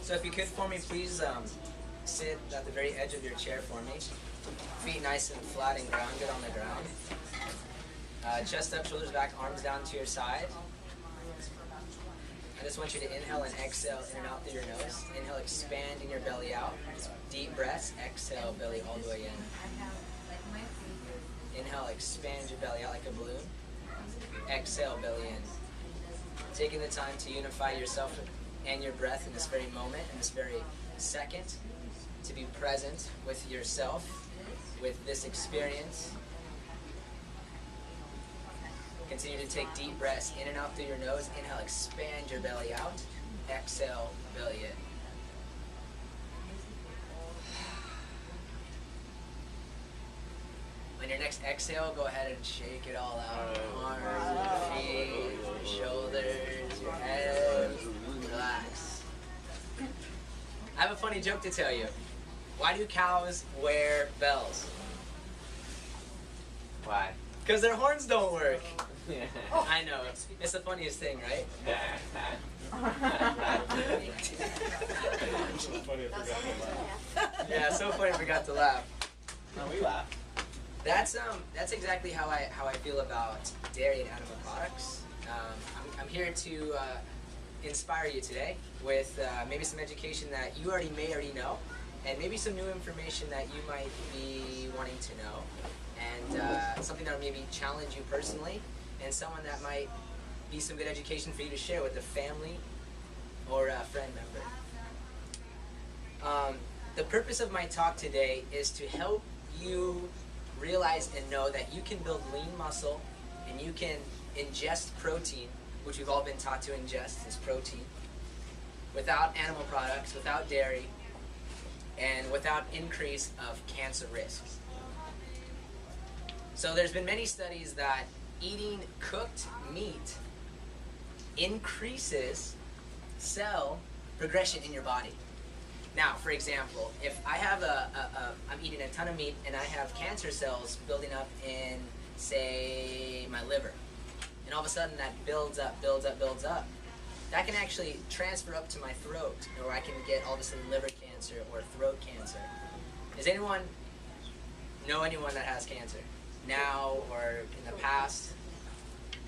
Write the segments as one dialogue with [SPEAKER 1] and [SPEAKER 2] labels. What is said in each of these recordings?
[SPEAKER 1] So if you could for me, please sit at the very edge of your chair for me. Feet nice and flat and grounded on the ground. Chest up, shoulders back, arms down to your side. I just want you to inhale and exhale in and out through your nose. Inhale, expanding your belly out. Deep breaths. Exhale, belly all the way in. Inhale, expand your belly out like a balloon. Exhale, belly in. Taking the time to unify yourself and your breath in this very moment, in this very second, to be present with yourself, with this experience. Continue to take deep breaths in and out through your nose. Inhale, expand your belly out. Exhale, belly in. On your next exhale, go ahead and shake it all out. Arms, your feet, your shoulders, your head. Relax. I have a funny joke to tell you. Why do cows wear bells?
[SPEAKER 2] Why?
[SPEAKER 1] Because their horns don't work. I know. It's the funniest thing, right? Yeah, so funny I forgot to laugh.
[SPEAKER 2] No, we laugh.
[SPEAKER 1] That's exactly how I feel about dairy and animal products. I'm here to inspire you today with maybe some education that you may already know, and maybe some new information that you might be wanting to know, and something that will maybe challenge you personally, and someone that might be some good education for you to share with a family or a friend member. The purpose of my talk today is to help you realize and know that you can build lean muscle and you can ingest protein, which we've all been taught to ingest as protein, without animal products, without dairy, and without increase of cancer risks. So there's been many studies that eating cooked meat increases cell progression in your body. Now, for example, if I have I'm eating a ton of meat and I have cancer cells building up in, say, my liver, and all of a sudden that builds up, that can actually transfer up to my throat, or I can get all of a sudden liver cancer or throat cancer. Does anyone know anyone that has cancer now or in the past,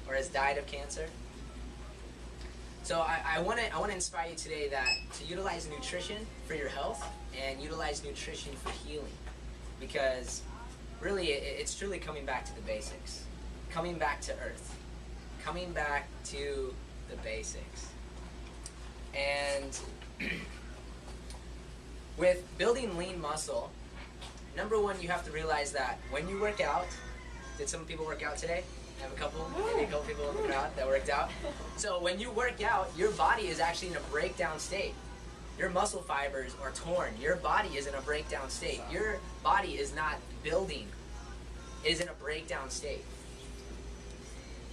[SPEAKER 1] or has died of cancer? So I want to inspire you today that to utilize nutrition for your health and utilize nutrition for healing, because really it's truly coming back to the basics, coming back to earth, coming back to the basics. And with building lean muscle, number one, you have to realize that when you work out, did some people work out today? I have maybe a couple people in the crowd that worked out. So when you work out, your body is actually in a breakdown state. Your muscle fibers are torn. Your body is in a breakdown state. Your body is not building. It is in a breakdown state.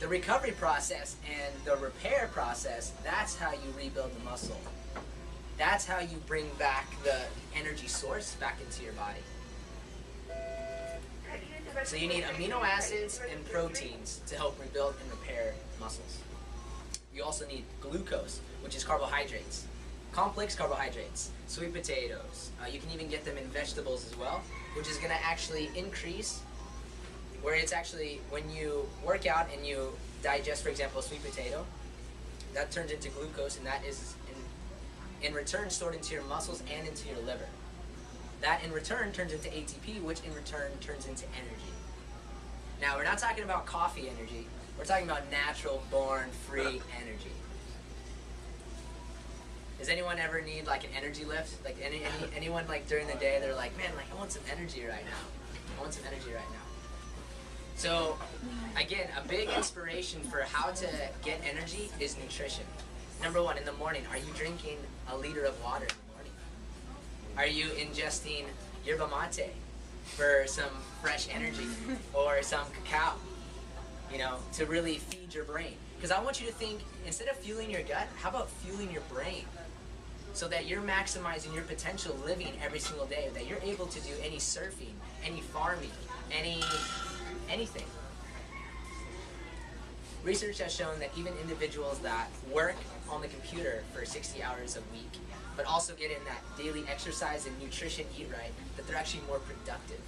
[SPEAKER 1] The recovery process and the repair process, that's how you rebuild the muscle. That's how you bring back the energy source back into your body. So you need amino acids and proteins to help rebuild and repair muscles. You also need glucose, which is carbohydrates, complex carbohydrates, sweet potatoes. You can even get them in vegetables as well, which is going to actually increase, where it's actually, when you work out and you digest, for example, a sweet potato, that turns into glucose, and that is in return stored into your muscles and into your liver. That in return turns into ATP, which in return turns into energy. Now, we're not talking about coffee energy. We're talking about natural, born, free energy. Does anyone ever need like an energy lift? Like anyone like during the day, they're like, man, like I want some energy right now. I want some energy right now. So, again, a big inspiration for how to get energy is nutrition. Number one, in the morning, are you drinking a liter of water in the morning? Are you ingesting yerba mate for some fresh energy, or some cacao, to really feed your brain? Because I want you to think, instead of fueling your gut, how about fueling your brain? So that you're maximizing your potential living every single day, that you're able to do any surfing, any farming, anything. research has shown that even individuals that work on the computer for 60 hours a week, but also get in that daily exercise and nutrition, eat right, that they're actually more productive.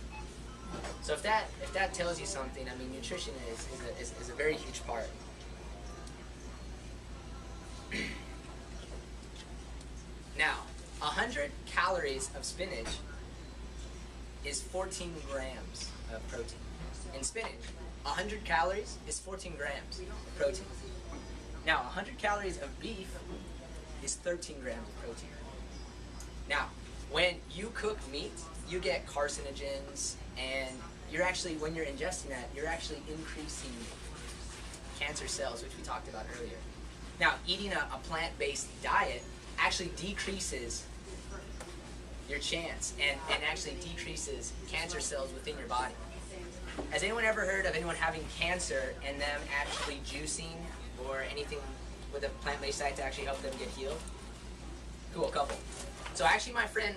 [SPEAKER 1] So if that tells you something, I mean, nutrition is a very huge part. Now, 100 calories of spinach is 14 grams of protein. In spinach, 100 calories is 14 grams of protein. Now, 100 calories of beef is 13 grams of protein. Now, when you cook meat, you get carcinogens, and you're actually, when you're ingesting that, you're actually increasing cancer cells, which we talked about earlier. Now, eating a plant-based diet actually decreases your chance and actually decreases cancer cells within your body. Has anyone ever heard of anyone having cancer and them actually juicing or anything with a plant-based diet to actually help them get healed? Cool, a couple. So actually my friend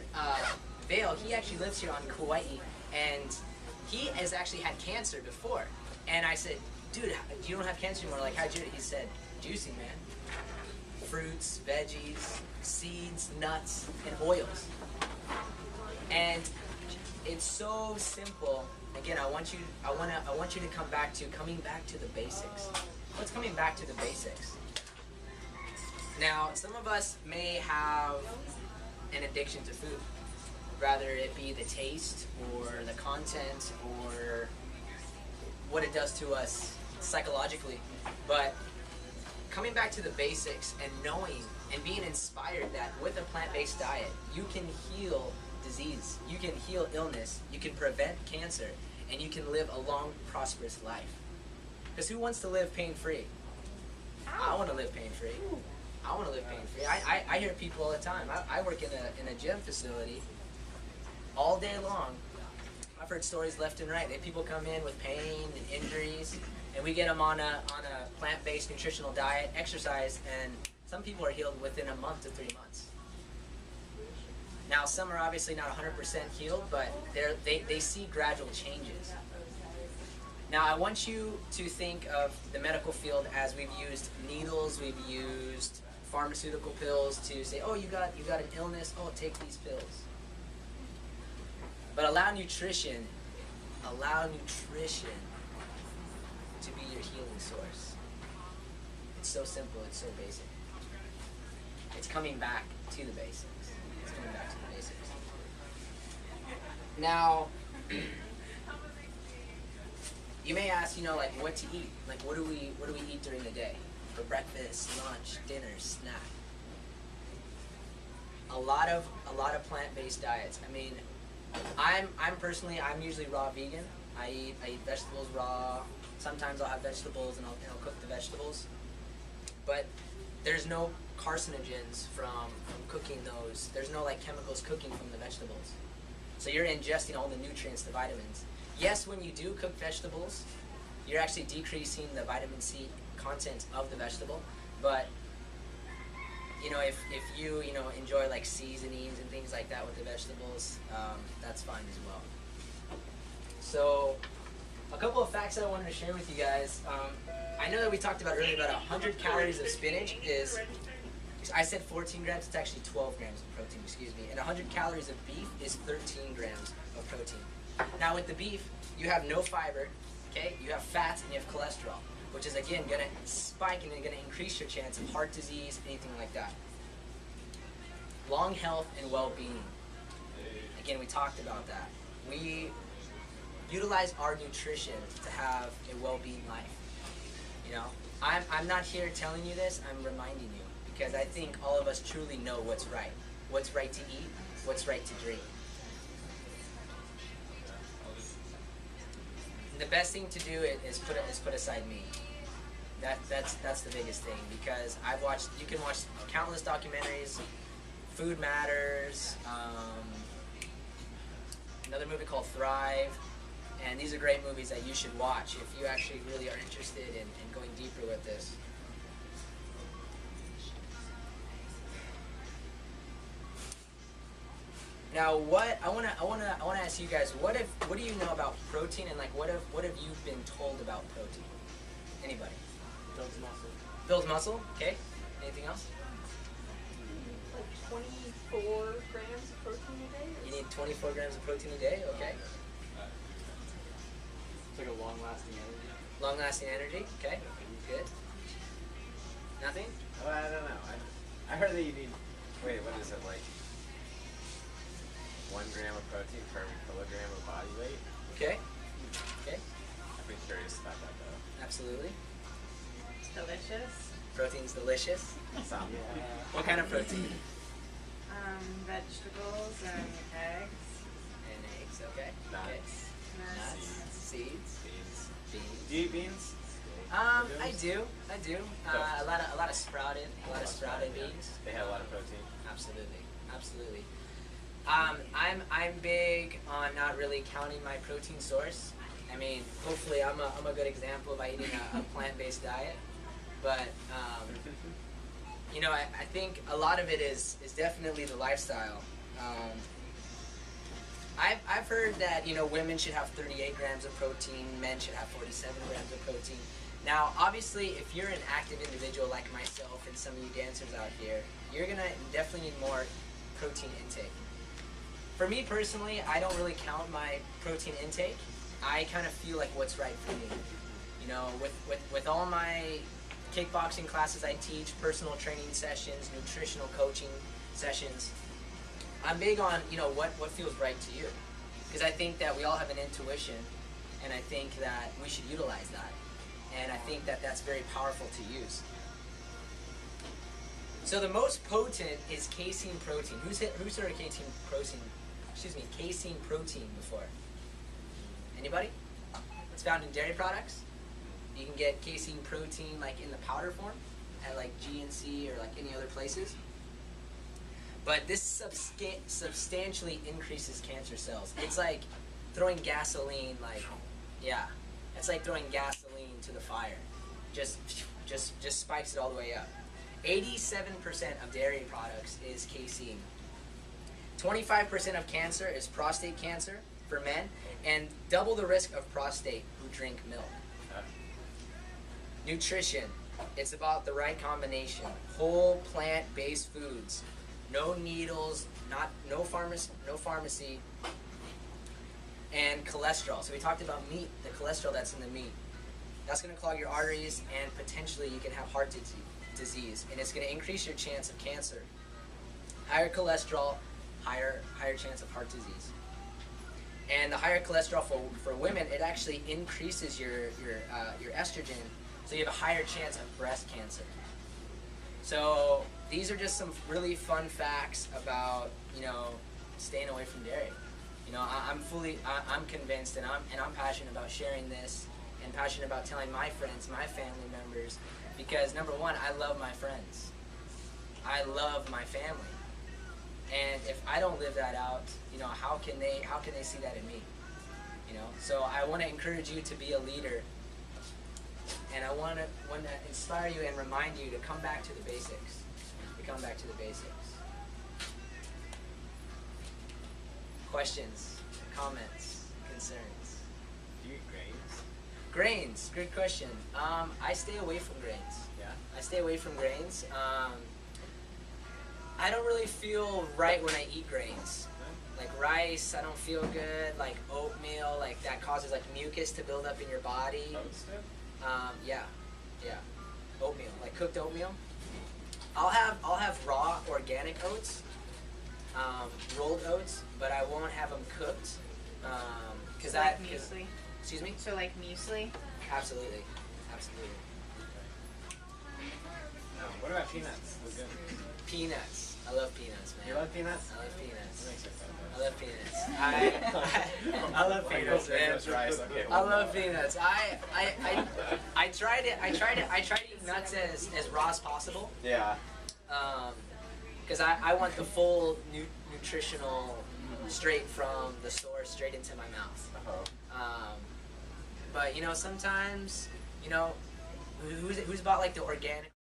[SPEAKER 1] Vale, he actually lives here on Kauai, and he has actually had cancer before. And I said, dude, you don't have cancer anymore. Like, how'd you do it? He said, juicing, man. Fruits, veggies, seeds, nuts, and oils. And it's so simple. Again, I want you to come back to the basics. What's coming back to the basics? Now, some of us may have an addiction to food, rather it be the taste or the content or what it does to us psychologically. But coming back to the basics and knowing and being inspired that with a plant-based diet, you can heal disease, you can heal illness, you can prevent cancer, and you can live a long, prosperous life. Because who wants to live pain-free? I want to live pain-free. I want to live pain-free. I hear people all the time. I work in a gym facility all day long. I've heard stories left and right. People come in with pain and injuries, and we get them on a plant-based nutritional diet, exercise, and some people are healed within a month to 3 months. Now, some are obviously not 100% healed, but they see gradual changes. Now, I want you to think of the medical field as we've used needles, we've used pharmaceutical pills to say, oh, you got an illness, oh, take these pills. But allow nutrition to be your healing source. It's so simple, it's so basic. It's coming back to the basics. It's coming back to the basics. Now, you may ask, like what to eat. Like what do we eat during the day? For breakfast, lunch, dinner, snack. A lot of plant-based diets. I mean, I'm usually raw vegan. I eat vegetables raw. Sometimes I'll have vegetables and I'll cook the vegetables. But there's no carcinogens from cooking those. There's no like chemicals cooking from the vegetables. So you're ingesting all the nutrients, the vitamins. Yes, when you do cook vegetables, you're actually decreasing the vitamin C content of the vegetable. But if you enjoy like seasonings and things like that with the vegetables, that's fine as well. So a couple of facts that I wanted to share with you guys. I know that we talked about earlier about 100 calories of spinach is, I said 14 grams, it's actually 12 grams of protein, excuse me. And 100 calories of beef is 13 grams of protein. Now with the beef, you have no fiber, okay? You have fats and you have cholesterol, which is again gonna spike and gonna increase your chance of heart disease, anything like that. Long health and well-being. Again, we talked about that. We utilize our nutrition to have a well-being life. I'm not here telling you this, I'm reminding you, because I think all of us truly know what's right to eat, what's right to drink. The best thing to do is put aside meat. That's the biggest thing, because you can watch countless documentaries. Food Matters, another movie called Thrive, and these are great movies that you should watch if you actually really are interested in going deeper with this. Now, I want to ask you guys, what do you know about protein, and like what have you been told about protein? Anybody?
[SPEAKER 2] Builds muscle.
[SPEAKER 1] Builds muscle. Okay. Anything else?
[SPEAKER 3] Like 24 grams of protein a day?
[SPEAKER 1] You need 24 grams of protein a day. Okay.
[SPEAKER 2] It's like a long-lasting energy.
[SPEAKER 1] Long-lasting energy. Okay. Good. Nothing?
[SPEAKER 4] Well, I don't know. I heard that you need. Wait, what is it like? 1 gram of protein per kilogram of body weight.
[SPEAKER 1] Okay. Okay.
[SPEAKER 4] I've been curious about that though.
[SPEAKER 1] Absolutely.
[SPEAKER 3] It's delicious.
[SPEAKER 1] Protein's delicious.
[SPEAKER 4] Some.
[SPEAKER 2] Yeah.
[SPEAKER 1] What kind of protein?
[SPEAKER 3] Vegetables and eggs.
[SPEAKER 1] And eggs. Okay.
[SPEAKER 4] Nuts.
[SPEAKER 1] Okay. Nuts.
[SPEAKER 4] Seeds.
[SPEAKER 1] Seeds.
[SPEAKER 4] Beans.
[SPEAKER 1] Beans.
[SPEAKER 4] Do you eat beans?
[SPEAKER 1] I do. A lot of sprouted beans.
[SPEAKER 4] They have a lot of protein.
[SPEAKER 1] Absolutely. I'm big on not really counting my protein source. I mean, hopefully I'm a good example by eating a plant-based diet. But you know, I think a lot of it is definitely the lifestyle. I've heard that, you know, women should have 38 grams of protein, men should have 47 grams of protein. Now, obviously, if you're an active individual like myself and some of you dancers out here, you're gonna definitely need more protein intake. For me personally, I don't really count my protein intake. I kind of feel like what's right for me. You know, with all my kickboxing classes I teach, personal training sessions, nutritional coaching sessions, I'm big on, you know, what feels right to you. Because I think that we all have an intuition, and I think that we should utilize that. And I think that that's very powerful to use. So the most potent is casein protein. Who's heard of casein protein? Casein protein before? Anybody? It's found in dairy products. You can get casein protein like in the powder form at like GNC or like any other places. But this substantially increases cancer cells. It's like throwing gasoline, it's like throwing gasoline to the fire. Just spikes it all the way up. 87% of dairy products is casein. 25% of cancer is prostate cancer for men, and double the risk of prostate who drink milk. Nutrition. It's about the right combination. Whole plant-based foods. No needles, no pharmacy, and cholesterol. So we talked about meat, the cholesterol that's in the meat. That's going to clog your arteries, and potentially you can have heart disease, and it's going to increase your chance of cancer. Higher cholesterol, higher chance of heart disease. And the higher cholesterol for women, it actually increases your estrogen, so you have a higher chance of breast cancer. So these are just some really fun facts about, you know, staying away from dairy. You know, I'm convinced, and I'm passionate about sharing this, and passionate about telling my friends, my family members, because number one, I love my friends. I love my family. And if I don't live that out, you know, how can they see that in me? You know, so I want to encourage you to be a leader, and I want to inspire you and remind you to come back to the basics. Questions, comments, concerns?
[SPEAKER 4] Do you eat grains?
[SPEAKER 1] Grains, good question. I stay away from grains.
[SPEAKER 4] Yeah.
[SPEAKER 1] I stay away from grains. I don't really feel right when I eat grains. Like rice, I don't feel good. Like oatmeal, like that causes like mucus to build up in your body.
[SPEAKER 4] Oats do?
[SPEAKER 1] Yeah. Oatmeal, like cooked oatmeal. I'll have raw organic oats, rolled oats, but I won't have them cooked. Cause
[SPEAKER 3] muesli.
[SPEAKER 1] Excuse me?
[SPEAKER 3] So like muesli?
[SPEAKER 1] Absolutely.
[SPEAKER 4] What about peanuts? What's good?
[SPEAKER 1] Peanuts. I love peanuts, man.
[SPEAKER 4] You love peanuts?
[SPEAKER 1] I love peanuts.
[SPEAKER 4] That makes sense.
[SPEAKER 1] I love peanuts. I love peanuts, man.
[SPEAKER 4] Rice. Okay.
[SPEAKER 1] I love peanuts. I try to eat nuts as raw as possible.
[SPEAKER 4] Yeah.
[SPEAKER 1] Because I want the full nutritional straight from the source straight into my mouth. But you know, sometimes, you know, who's bought like the organic